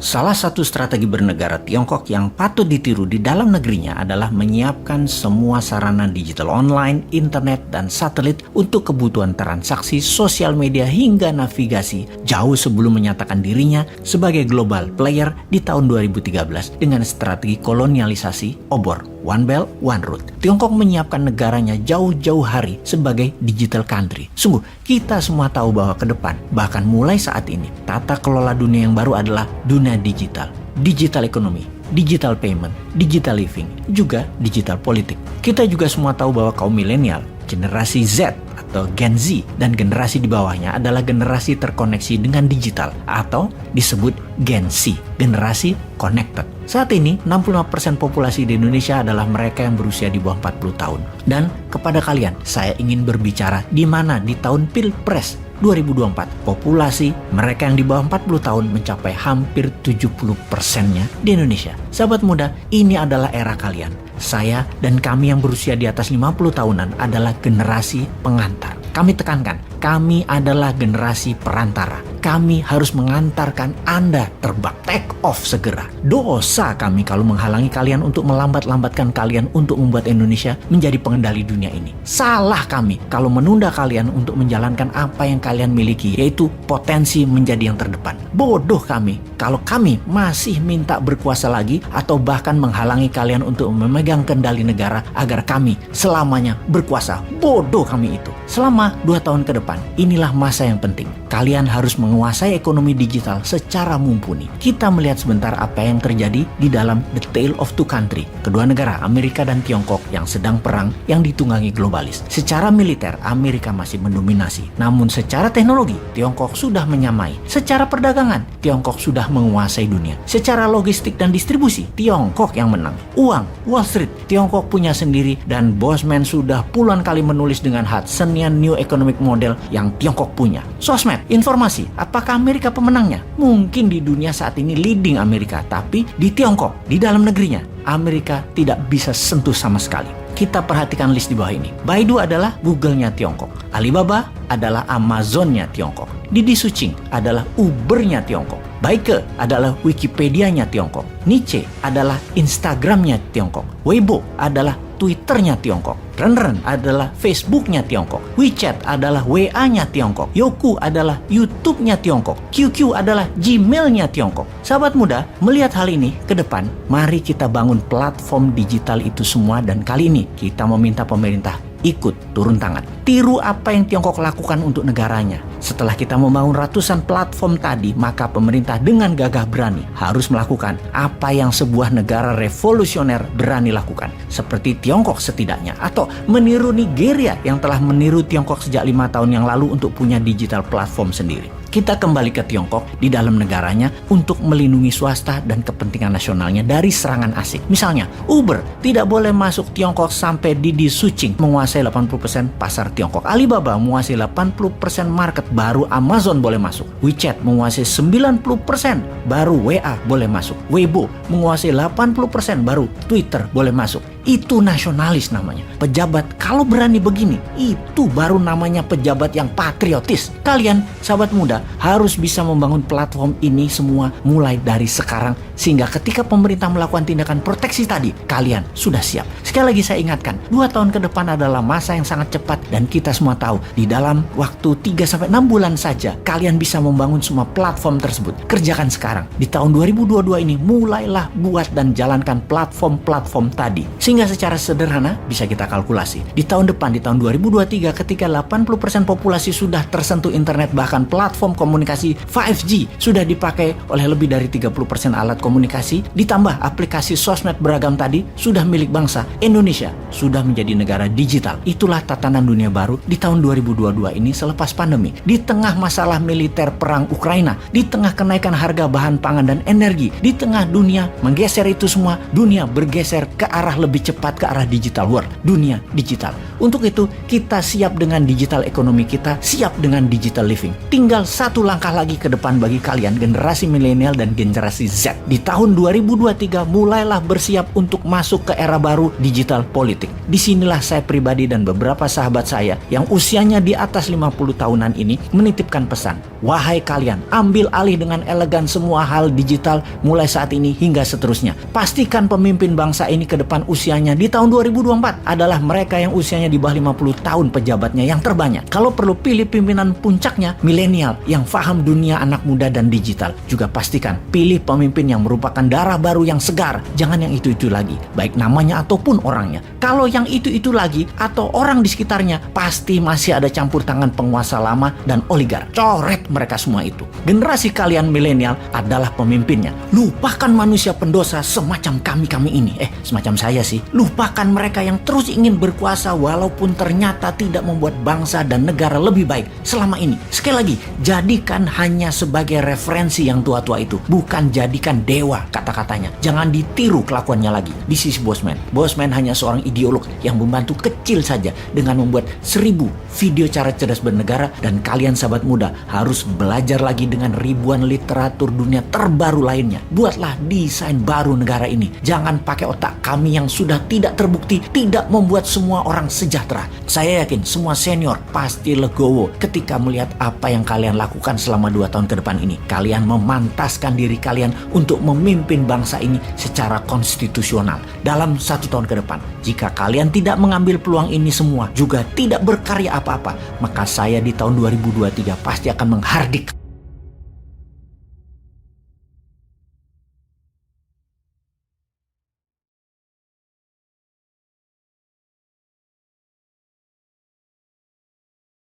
Salah satu strategi bernegara Tiongkok yang patut ditiru di dalam negerinya adalah menyiapkan semua sarana digital online, internet, dan satelit untuk kebutuhan transaksi, sosial media, hingga navigasi jauh sebelum menyatakan dirinya sebagai global player di tahun 2013 dengan strategi kolonialisasi obor One Belt, One Road. Tiongkok menyiapkan negaranya jauh-jauh hari sebagai digital country. Sungguh, kita semua tahu bahwa ke depan, bahkan mulai saat ini, tata kelola dunia yang baru adalah dunia digital, digital ekonomi, digital payment, digital living, juga digital politik. Kita juga semua tahu bahwa kaum milenial, generasi Z atau Gen Z, dan generasi di bawahnya adalah generasi terkoneksi dengan digital atau disebut Gen Z, generasi connected. Saat ini 65% populasi di Indonesia adalah mereka yang berusia di bawah 40 tahun. Dan kepada kalian, saya ingin berbicara di mana di tahun Pilpres 2024, populasi mereka yang di bawah 40 tahun mencapai hampir 70%-nya di Indonesia. Sahabat muda, ini adalah era kalian. Saya dan kami yang berusia di atas 50 tahunan adalah generasi pengantar. Kami tekankan, kami adalah generasi perantara. Kami harus mengantarkan Anda terbang. Take off segera. Dosa kami kalau menghalangi kalian untuk melambat-lambatkan kalian untuk membuat Indonesia menjadi pengendali dunia ini. Salah kami kalau menunda kalian untuk menjalankan apa yang kalian miliki, yaitu potensi menjadi yang terdepan. Bodoh kami kalau kami masih minta berkuasa lagi atau bahkan menghalangi kalian untuk memegang kendali negara agar kami selamanya berkuasa. Bodoh kami itu. Selama 2 tahun ke depan, inilah masa yang penting. Kalian harus menguasai ekonomi digital secara mumpuni. Kita melihat sebentar apa yang terjadi di dalam The Tale of Two Country. Kedua negara, Amerika dan Tiongkok, yang sedang perang yang ditunggangi globalis. Secara militer, Amerika masih mendominasi. Namun secara teknologi, Tiongkok sudah menyamai. Secara perdagangan, Tiongkok sudah menguasai dunia. Secara logistik dan distribusi, Tiongkok yang menang. Uang, Wall Street, Tiongkok punya sendiri, dan Bosman sudah puluhan kali menulis dengan Hudson New Economic Model yang Tiongkok punya. Sosmed, informasi, apakah Amerika pemenangnya? Mungkin di dunia saat ini leading Amerika, tapi di Tiongkok, di dalam negerinya, Amerika tidak bisa sentuh sama sekali. Kita perhatikan list di bawah ini. Baidu adalah Google-nya Tiongkok. Alibaba adalah Amazon-nya Tiongkok. Didi Suching adalah Uber-nya Tiongkok. Baike adalah Wikipedia-nya Tiongkok. Niche adalah Instagram-nya Tiongkok. Weibo adalah Twitter-nya Tiongkok. Renren adalah Facebook-nya Tiongkok. WeChat adalah WA-nya Tiongkok. Youku adalah YouTube-nya Tiongkok. QQ adalah Gmail-nya Tiongkok. Sahabat muda, melihat hal ini ke depan, mari kita bangun platform digital itu semua, dan kali ini kita meminta pemerintah ikut turun tangan. Tiru apa yang Tiongkok lakukan untuk negaranya. Setelah kita membangun ratusan platform tadi, maka pemerintah dengan gagah berani harus melakukan apa yang sebuah negara revolusioner berani lakukan. Seperti Tiongkok setidaknya, atau meniru Nigeria yang telah meniru Tiongkok sejak 5 tahun yang lalu untuk punya digital platform sendiri. Kita kembali ke Tiongkok di dalam negaranya untuk melindungi swasta dan kepentingan nasionalnya dari serangan asing. Misalnya, Uber tidak boleh masuk Tiongkok sampai Didi Suching menguasai 80% pasar Tiongkok. Alibaba menguasai 80% market, baru Amazon boleh masuk. WeChat menguasai 90%, baru WA boleh masuk. Weibo menguasai 80%, baru Twitter boleh masuk. Itu nasionalis namanya. Pejabat kalau berani begini, itu baru namanya pejabat yang patriotis. Kalian, sahabat muda, harus bisa membangun platform ini semua mulai dari sekarang, sehingga ketika pemerintah melakukan tindakan proteksi tadi, kalian sudah siap. Sekali lagi saya ingatkan, 2 tahun ke depan adalah masa yang sangat cepat, dan kita semua tahu di dalam waktu 3-6 bulan saja kalian bisa membangun semua platform tersebut. Kerjakan sekarang. Di tahun 2022 ini mulailah buat dan jalankan platform-platform tadi. Sehingga secara sederhana bisa kita kalkulasi. Di tahun depan, di tahun 2023, ketika 80% populasi sudah tersentuh internet, bahkan platform komunikasi 5G sudah dipakai oleh lebih dari 30% alat komunikasi, ditambah aplikasi sosmed beragam tadi sudah milik bangsa, Indonesia sudah menjadi negara digital. Itulah tatanan dunia baru di tahun 2022 ini selepas pandemi. Di tengah masalah militer perang Ukraina, di tengah kenaikan harga bahan pangan dan energi, di tengah dunia menggeser itu semua, dunia bergeser ke arah lebih cepat ke arah digital world, dunia digital. Untuk itu, kita siap dengan digital ekonomi kita, siap dengan digital living. Tinggal satu langkah lagi ke depan bagi kalian, generasi milenial dan generasi Z. Di Di tahun 2023 mulailah bersiap untuk masuk ke era baru digital politik. Disinilah saya pribadi dan beberapa sahabat saya yang usianya di atas 50 tahunan ini menitipkan pesan. Wahai kalian, ambil alih dengan elegan semua hal digital mulai saat ini hingga seterusnya. Pastikan pemimpin bangsa ini ke depan usianya di tahun 2024 adalah mereka yang usianya di bawah 50 tahun pejabatnya yang terbanyak. Kalau perlu pilih pimpinan puncaknya milenial yang paham dunia anak muda dan digital. Juga pastikan pilih pemimpin yang merupakan darah baru yang segar. Jangan yang itu-itu lagi, baik namanya ataupun orangnya. Kalau yang itu-itu lagi atau orang di sekitarnya, pasti masih ada campur tangan penguasa lama dan oligark. Coret mereka semua itu. Generasi kalian milenial adalah pemimpinnya. Lupakan manusia pendosa semacam kami ini. Semacam saya sih. Lupakan mereka yang terus ingin berkuasa walaupun ternyata tidak membuat bangsa dan negara lebih baik selama ini. Sekali lagi, jadikan hanya sebagai referensi yang tua-tua itu, bukan jadikan dewa kata-katanya. Jangan ditiru kelakuannya lagi. This is Bosman. Bosman hanya seorang ideolog yang membantu kecil saja dengan membuat 1000 video cara cerdas bernegara, dan kalian sahabat muda harus belajar lagi dengan ribuan literatur dunia terbaru lainnya. Buatlah desain baru negara ini. Jangan pakai otak kami yang sudah tidak terbukti tidak membuat semua orang sejahtera. Saya yakin semua senior pasti legowo ketika melihat apa yang kalian lakukan selama 2 tahun ke depan ini. Kalian memantaskan diri kalian untuk memimpin bangsa ini secara konstitusional dalam 1 tahun ke depan. Jika kalian tidak mengambil peluang ini semua, juga tidak berkarya apa-apa, maka saya di tahun 2023 pasti akan menghardik